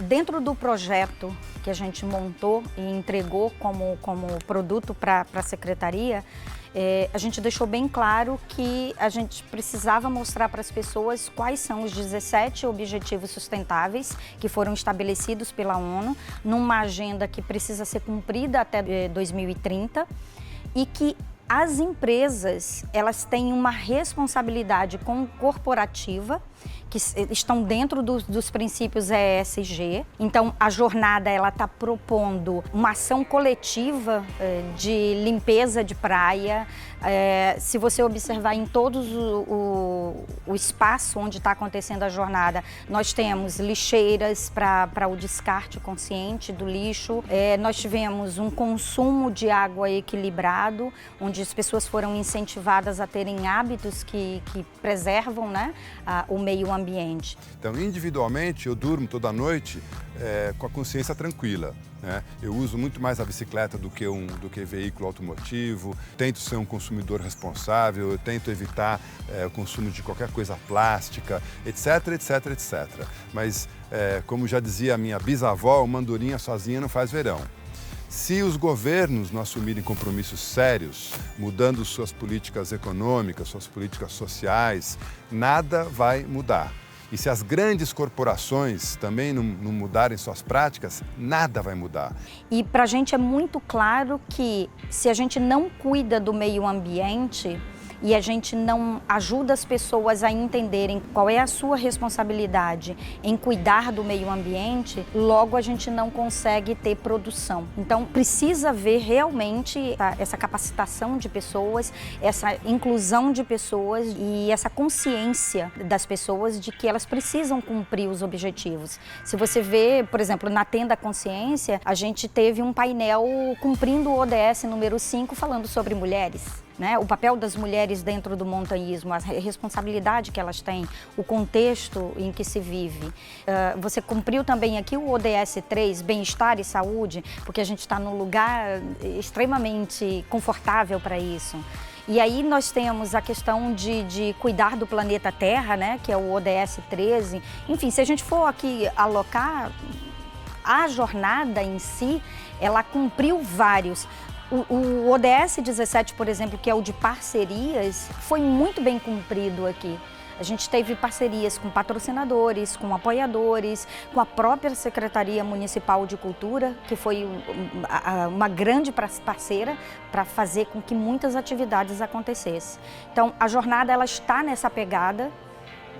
Dentro do projeto que a gente montou e entregou como produto para a secretaria, a gente deixou bem claro que a gente precisava mostrar para as pessoas quais são os 17 objetivos sustentáveis que foram estabelecidos pela ONU, numa agenda que precisa ser cumprida até 2030 e que as empresas, elas têm uma responsabilidade corporativa que estão dentro dos princípios ESG. Então, a jornada ela está propondo uma ação coletiva de limpeza de praia. Se você observar em todo o espaço onde está acontecendo a jornada, nós temos lixeiras para o descarte consciente do lixo. Nós tivemos um consumo de água equilibrado, onde as pessoas foram incentivadas a terem hábitos que preservam, né, o meio ambiente. Então, individualmente, eu durmo toda noite com a consciência tranquila, né? Eu uso muito mais a bicicleta do que veículo automotivo, tento ser um consumidor responsável, eu tento evitar o consumo de qualquer coisa plástica, etc, etc, etc. Mas, como já dizia a minha bisavó, uma andorinha sozinha não faz verão. Se os governos não assumirem compromissos sérios, mudando suas políticas econômicas, suas políticas sociais, nada vai mudar. E se as grandes corporações também não mudarem suas práticas, nada vai mudar. E para a gente é muito claro que se a gente não cuida do meio ambiente e a gente não ajuda as pessoas a entenderem qual é a sua responsabilidade em cuidar do meio ambiente, logo a gente não consegue ter produção. Então precisa haver realmente essa capacitação de pessoas, essa inclusão de pessoas e essa consciência das pessoas de que elas precisam cumprir os objetivos. Se você vê, por exemplo, na Tenda Consciência, a gente teve um painel cumprindo o ODS número 5 falando sobre mulheres. Né? O papel das mulheres dentro do montanhismo, a responsabilidade que elas têm, o contexto em que se vive. Você cumpriu também aqui o ODS 3, bem-estar e saúde, porque a gente está num lugar extremamente confortável para isso. E aí nós temos a questão de cuidar do planeta Terra, né? Que é o ODS 13. Enfim, se a gente for aqui alocar, a jornada em si, ela cumpriu vários. O ODS 17, por exemplo, que é o de parcerias, foi muito bem cumprido aqui. A gente teve parcerias com patrocinadores, com apoiadores, com a própria Secretaria Municipal de Cultura, que foi uma grande parceira para fazer com que muitas atividades acontecessem. Então, a jornada ela está nessa pegada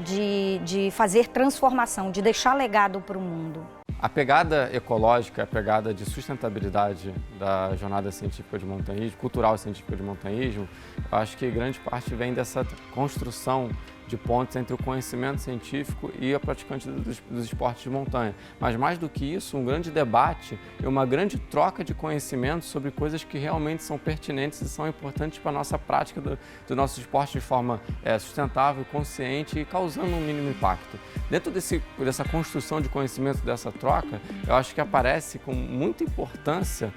de fazer transformação, de deixar legado para o mundo. A pegada ecológica, a pegada de sustentabilidade da jornada científica de montanhismo, cultural científica de montanhismo, eu acho que grande parte vem dessa construção de pontes entre o conhecimento científico e a praticante dos esportes de montanha. Mas mais do que isso, um grande debate e uma grande troca de conhecimento sobre coisas que realmente são pertinentes e são importantes para a nossa prática do nosso esporte de forma sustentável, consciente e causando um mínimo impacto. Dentro dessa construção de conhecimento, dessa troca, eu acho que aparece com muita importância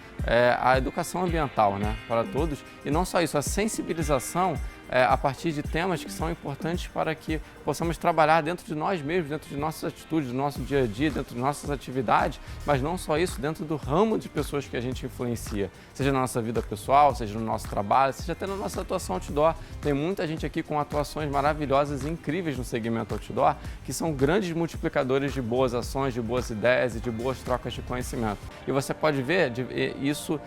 a educação ambiental, né, para todos, e não só isso, a sensibilização a partir de temas que são importantes para que possamos trabalhar dentro de nós mesmos, dentro de nossas atitudes, do nosso dia a dia, dentro de nossas atividades, mas não só isso, dentro do ramo de pessoas que a gente influencia, seja na nossa vida pessoal, seja no nosso trabalho, seja até na nossa atuação outdoor. Tem muita gente aqui com atuações maravilhosas e incríveis no segmento outdoor, que são grandes multiplicadores de boas ações, de boas ideias e de boas trocas de conhecimento. E você pode ver isso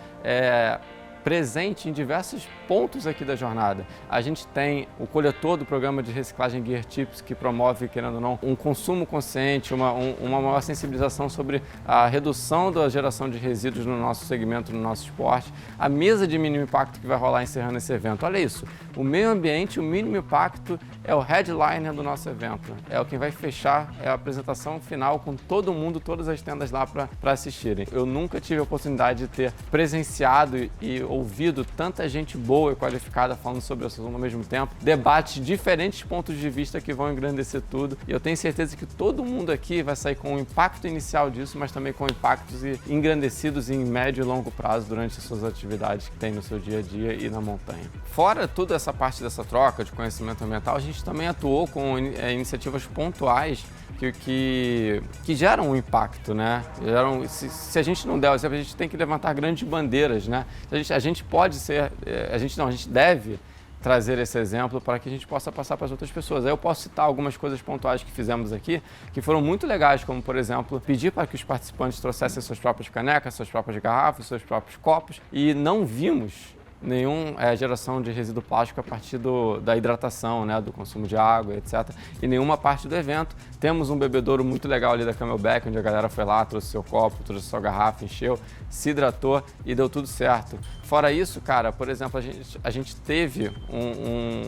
presente em diversos pontos aqui da jornada. A gente tem o coletor do programa de reciclagem Gear Tips, que promove, querendo ou não, um consumo consciente, uma maior sensibilização sobre a redução da geração de resíduos no nosso segmento, no nosso esporte. A mesa de mínimo impacto que vai rolar encerrando esse evento. Olha isso, o meio ambiente, o mínimo impacto é o headliner do nosso evento. É o que vai fechar, é a apresentação final com todo mundo, todas as tendas lá para assistirem. Eu nunca tive a oportunidade de ter presenciado e ouvido tanta gente boa e qualificada falando sobre o assunto ao mesmo tempo, debates diferentes pontos de vista que vão engrandecer tudo. E eu tenho certeza que todo mundo aqui vai sair com o impacto inicial disso, mas também com impactos engrandecidos em médio e longo prazo durante as suas atividades que tem no seu dia a dia e na montanha. Fora toda essa parte dessa troca de conhecimento ambiental, a gente também atuou com iniciativas pontuais que geram um impacto, né? Se a gente não der o exemplo, a gente tem que levantar grandes bandeiras, né? A gente pode ser, a gente deve trazer esse exemplo para que a gente possa passar para as outras pessoas. Aí eu posso citar algumas coisas pontuais que fizemos aqui, que foram muito legais, como, por exemplo, pedir para que os participantes trouxessem suas próprias canecas, suas próprias garrafas, seus próprios copos, e não vimos nenhuma geração de resíduo plástico a partir da hidratação, né, do consumo de água, etc. E nenhuma parte do evento. Temos um bebedouro muito legal ali da Camelback, onde a galera foi lá, trouxe seu copo, trouxe sua garrafa, encheu, se hidratou e deu tudo certo. Fora isso, cara, por exemplo, a gente teve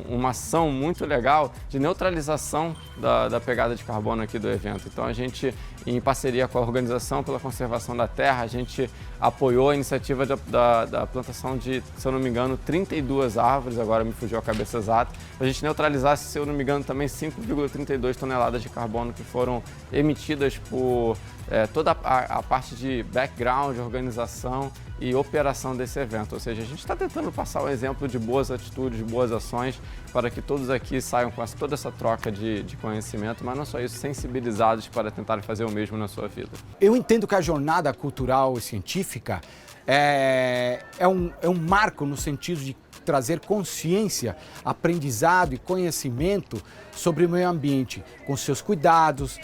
uma ação muito legal de neutralização da pegada de carbono aqui do evento. Então a gente, em parceria com a Organização pela Conservação da Terra, a gente apoiou a iniciativa da plantação de, se eu não me engano, 32 árvores, agora me fugiu a cabeça exata, para a gente neutralizar, se eu não me engano, também 5,32 toneladas de carbono que foram emitidas por toda a parte de background, organização e operação desse evento. Ou seja, a gente está tentando passar o exemplo de boas atitudes, de boas ações, para que todos aqui saiam com toda essa troca de conhecimento, mas não só isso, sensibilizados para tentar fazer o mesmo na sua vida. Eu entendo que a jornada cultural e científica é um marco no sentido de trazer consciência, aprendizado e conhecimento sobre o meio ambiente, com seus cuidados,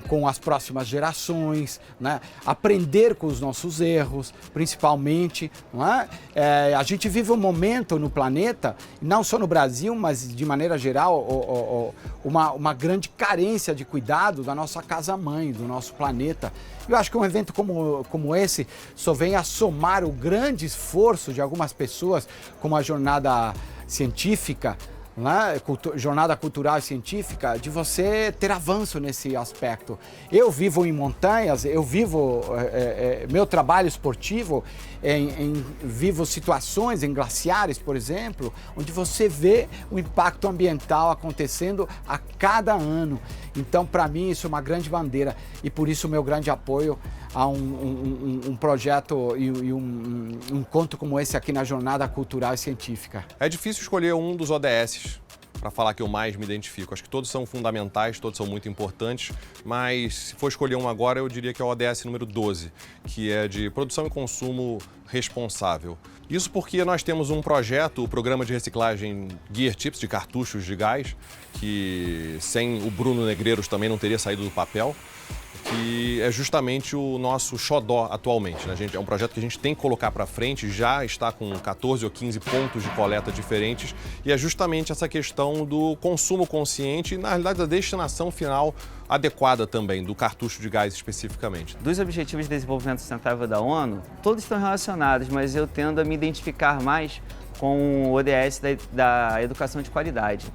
com as próximas gerações, né? Aprender com os nossos erros, principalmente. Não é? A gente vive um momento no planeta, não só no Brasil, mas de maneira geral, uma grande carência de cuidado da nossa casa-mãe, do nosso planeta. Eu acho que um evento como esse só vem a somar o grande esforço de algumas pessoas, como a jornada científica, né? Jornada cultural e científica, de você ter avanço nesse aspecto. Eu vivo em montanhas, eu vivo meu trabalho esportivo, vivo situações em glaciares, por exemplo, onde você vê o impacto ambiental acontecendo a cada ano. Então, para mim, isso é uma grande bandeira e por isso o meu grande apoio a um projeto e um encontro como esse aqui na Jornada Cultural e Científica. É difícil escolher um dos ODS para falar que eu mais me identifico. Acho que todos são fundamentais, todos são muito importantes, mas se for escolher um agora, eu diria que é o ODS número 12, que é de produção e consumo responsável. Isso porque nós temos um projeto, o Programa de Reciclagem Gear Tips, de cartuchos de gás, que sem o Bruno Negreiros também não teria saído do papel, que é justamente o nosso xodó atualmente, né? É um projeto que a gente tem que colocar para frente, já está com 14 ou 15 pontos de coleta diferentes, e é justamente essa questão do consumo consciente e, na realidade, da destinação final adequada também, do cartucho de gás especificamente. Dos Objetivos de Desenvolvimento Sustentável da ONU, todos estão relacionados, mas eu tendo a me identificar mais com o ODS da educação de qualidade.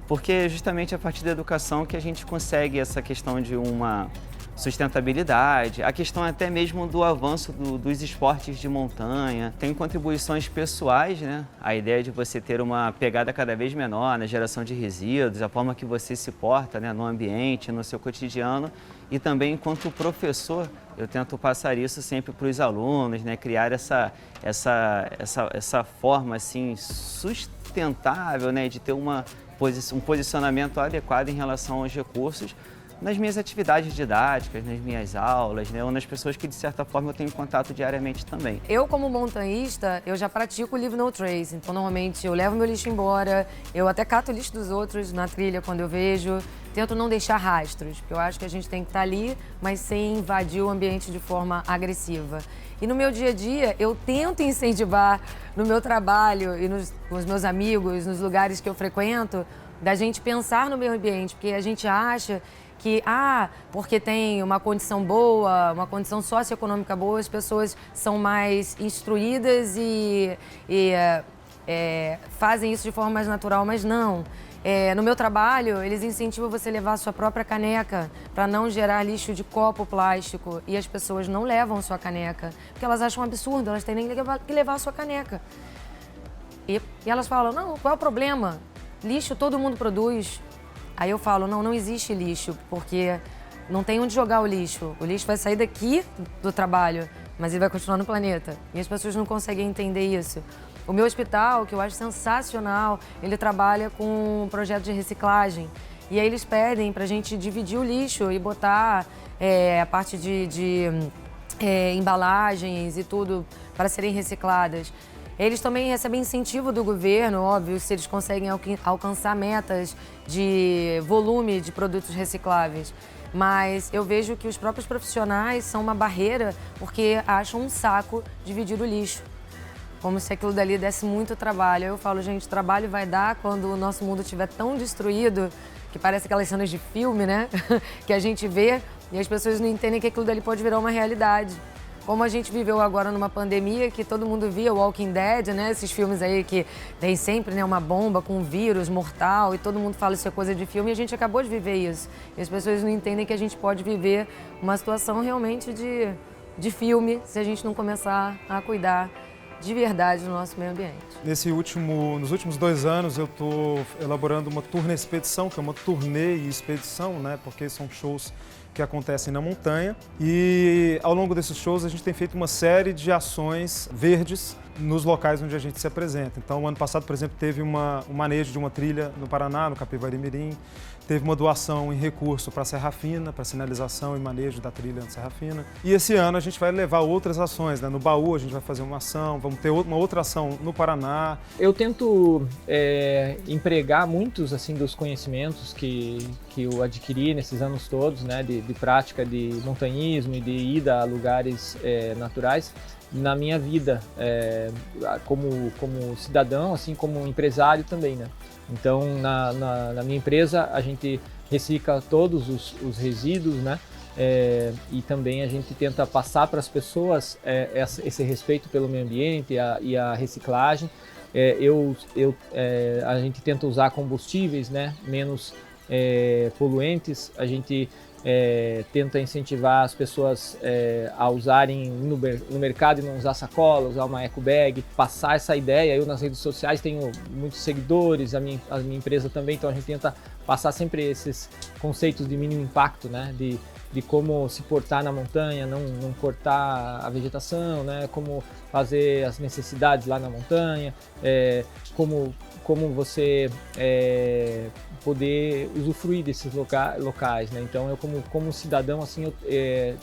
Porque é justamente a partir da educação que a gente consegue essa questão de uma sustentabilidade, a questão até mesmo do avanço dos esportes de montanha. Tem contribuições pessoais, né? A ideia de você ter uma pegada cada vez menor na geração de resíduos, a forma que você se porta, né, no ambiente, no seu cotidiano. E também, enquanto professor, eu tento passar isso sempre para os alunos, né? Criar essa forma assim, sustentável, né? De ter um posicionamento adequado em relação aos recursos nas minhas atividades didáticas, nas minhas aulas, né, ou nas pessoas que, de certa forma, eu tenho contato diariamente também. Eu, como montanhista, eu já pratico o Leave No Trace. Então, normalmente, eu levo meu lixo embora, eu até cato o lixo dos outros na trilha quando eu vejo. Tento não deixar rastros, porque eu acho que a gente tem que estar ali, mas sem invadir o ambiente de forma agressiva. E no meu dia a dia, eu tento incentivar no meu trabalho e com os meus amigos, nos lugares que eu frequento, da gente pensar no meio ambiente, porque a gente acha que, porque tem uma condição boa, uma condição socioeconômica boa, as pessoas são mais instruídas e fazem isso de forma mais natural, mas não. No meu trabalho, eles incentivam você a levar a sua própria caneca para não gerar lixo de copo plástico. E as pessoas não levam sua caneca, porque elas acham um absurdo, elas têm que levar a sua caneca. E elas falam, não, qual é o problema? Lixo todo mundo produz. Aí eu falo, não existe lixo, porque não tem onde jogar o lixo. O lixo vai sair daqui do trabalho, mas ele vai continuar no planeta. E as pessoas não conseguem entender isso. O meu hospital, que eu acho sensacional, ele trabalha com um projeto de reciclagem. E aí eles pedem pra gente dividir o lixo e botar a parte de embalagens e tudo para serem recicladas. Eles também recebem incentivo do governo, óbvio, se eles conseguem alcançar metas de volume de produtos recicláveis. Mas eu vejo que os próprios profissionais são uma barreira porque acham um saco dividir o lixo. Como se aquilo dali desse muito trabalho. Eu falo, gente, o trabalho vai dar quando o nosso mundo estiver tão destruído, que parece aquelas cenas de filme, né? Que a gente vê e as pessoas não entendem que aquilo dali pode virar uma realidade. Como a gente viveu agora numa pandemia, que todo mundo via Walking Dead, né? Esses filmes aí que tem sempre, né, uma bomba com um vírus mortal e todo mundo fala isso é coisa de filme e a gente acabou de viver isso. E as pessoas não entendem que a gente pode viver uma situação realmente de filme se a gente não começar a cuidar de verdade do nosso meio ambiente. Nos últimos 2 anos eu estou elaborando uma turnê expedição, que é uma turnê e expedição, né? Porque são shows que acontecem na montanha. E ao longo desses shows a gente tem feito uma série de ações verdes nos locais onde a gente se apresenta. Então, o ano passado, por exemplo, teve um manejo de uma trilha no Paraná, no Capivari Mirim. Teve uma doação em recurso para a Serra Fina, para sinalização e manejo da trilha na Serra Fina. E esse ano a gente vai levar outras ações, né? No Baú a gente vai fazer uma ação, vamos ter uma outra ação no Paraná. Eu tento empregar muitos assim, dos conhecimentos que eu adquiri nesses anos todos, né? De prática de montanhismo e de ida a lugares naturais na minha vida como cidadão, assim como empresário também, né? Então, na minha empresa, a gente recicla todos os resíduos, né? E também a gente tenta passar para as pessoas esse respeito pelo meio ambiente e a reciclagem. A gente tenta usar combustíveis, né? Menos poluentes. A gente tenta incentivar as pessoas a usarem no mercado e não usar sacola, usar uma eco bag, passar essa ideia. Eu nas redes sociais tenho muitos seguidores, a minha empresa também, então a gente tenta passar sempre esses conceitos de mínimo impacto, né? De como se portar na montanha, não cortar a vegetação, né? Como fazer as necessidades lá na montanha, como você poder usufruir desses locais, né? Então eu como cidadão assim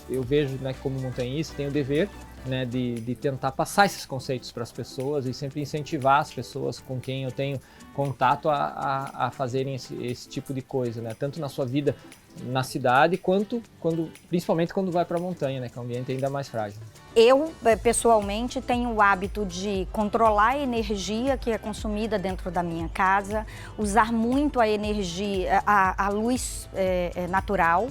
eu vejo, né, como montanhista tenho o dever, né, de tentar passar esses conceitos para as pessoas e sempre incentivar as pessoas com quem eu tenho contato a fazerem esse tipo de coisa, né? Tanto na sua vida na cidade quanto principalmente quando vai para a montanha, né, que é um ambiente ainda mais frágil. Eu, pessoalmente, tenho o hábito de controlar a energia que é consumida dentro da minha casa, usar muito a energia, a luz natural,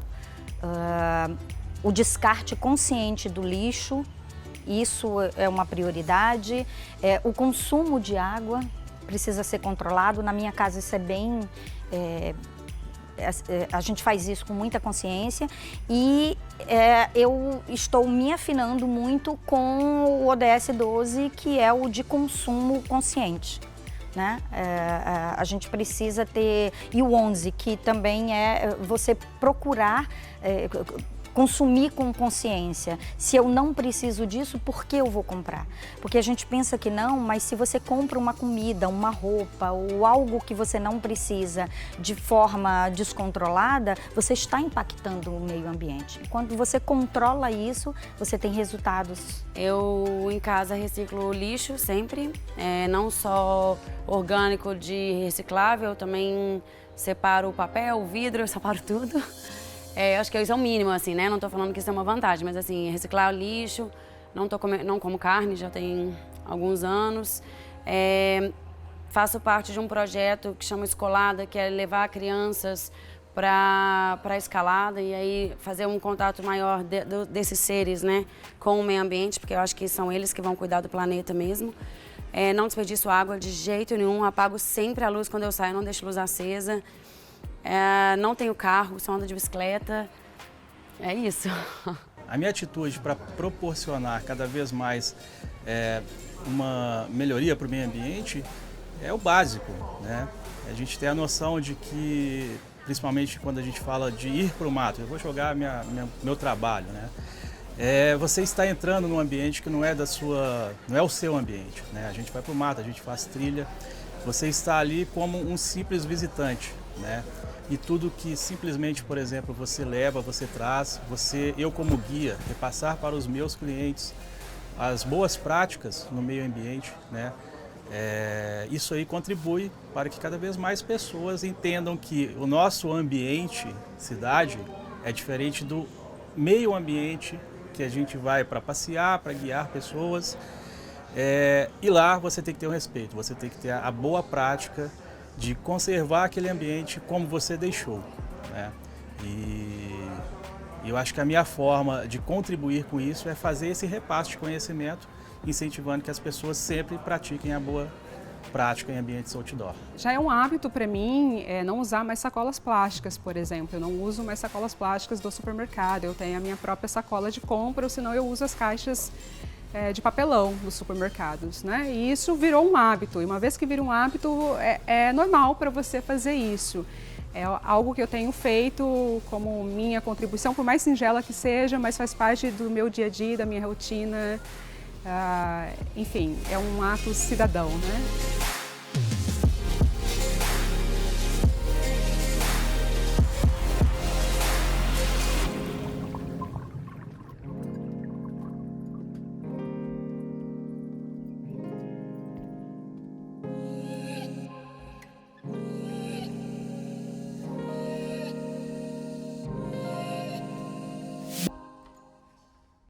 o descarte consciente do lixo, isso é uma prioridade. O consumo de água precisa ser controlado. Na minha casa isso é bem... a gente faz isso com muita consciência e eu estou me afinando muito com o ODS 12, que é o de consumo consciente, né? A gente precisa ter... E o 11, que também é você procurar consumir com consciência. Se eu não preciso disso, por que eu vou comprar? Porque a gente pensa que não, mas se você compra uma comida, uma roupa ou algo que você não precisa de forma descontrolada, você está impactando o meio ambiente. Quando você controla isso, você tem resultados. Eu em casa reciclo lixo sempre, não só orgânico de reciclável, também separo o papel, o vidro, eu separo tudo. Acho que isso é o mínimo, assim, né? Não tô falando que isso é uma vantagem, mas assim, reciclar o lixo, não como carne, já tem alguns anos. Faço parte de um projeto que chama Escolada, que é levar crianças para a escalada e aí fazer um contato maior desses seres, né, com o meio ambiente, porque eu acho que são eles que vão cuidar do planeta mesmo. Não desperdiço água de jeito nenhum, apago sempre a luz quando eu saio, não deixo luz acesa. Não tenho carro, só ando de bicicleta. É isso. A minha atitude para proporcionar cada vez mais uma melhoria para o meio ambiente é o básico, né? A gente tem a noção de que, principalmente quando a gente fala de ir para o mato, eu vou jogar meu trabalho, né? Você está entrando num ambiente que não é o seu ambiente, né? A gente vai para o mato, a gente faz trilha, você está ali como um simples visitante, né? E tudo que simplesmente, por exemplo, você leva, você traz, eu como guia, repassar para os meus clientes as boas práticas no meio ambiente, né? Isso aí contribui para que cada vez mais pessoas entendam que o nosso ambiente, cidade, é diferente do meio ambiente que a gente vai para passear, para guiar pessoas. E lá você tem que ter um respeito, você tem que ter a boa prática de conservar aquele ambiente como você deixou, né? E eu acho que a minha forma de contribuir com isso é fazer esse repasse de conhecimento, incentivando que as pessoas sempre pratiquem a boa prática em ambientes outdoor. Já é um hábito para mim não usar mais sacolas plásticas, por exemplo. Eu não uso mais sacolas plásticas do supermercado, eu tenho a minha própria sacola de compra, ou senão eu uso as caixas de papelão dos supermercados, né? E isso virou um hábito, e uma vez que vira um hábito, é normal para você fazer isso. É algo que eu tenho feito como minha contribuição, por mais singela que seja, mas faz parte do meu dia a dia, da minha rotina. Enfim, é um ato cidadão, né?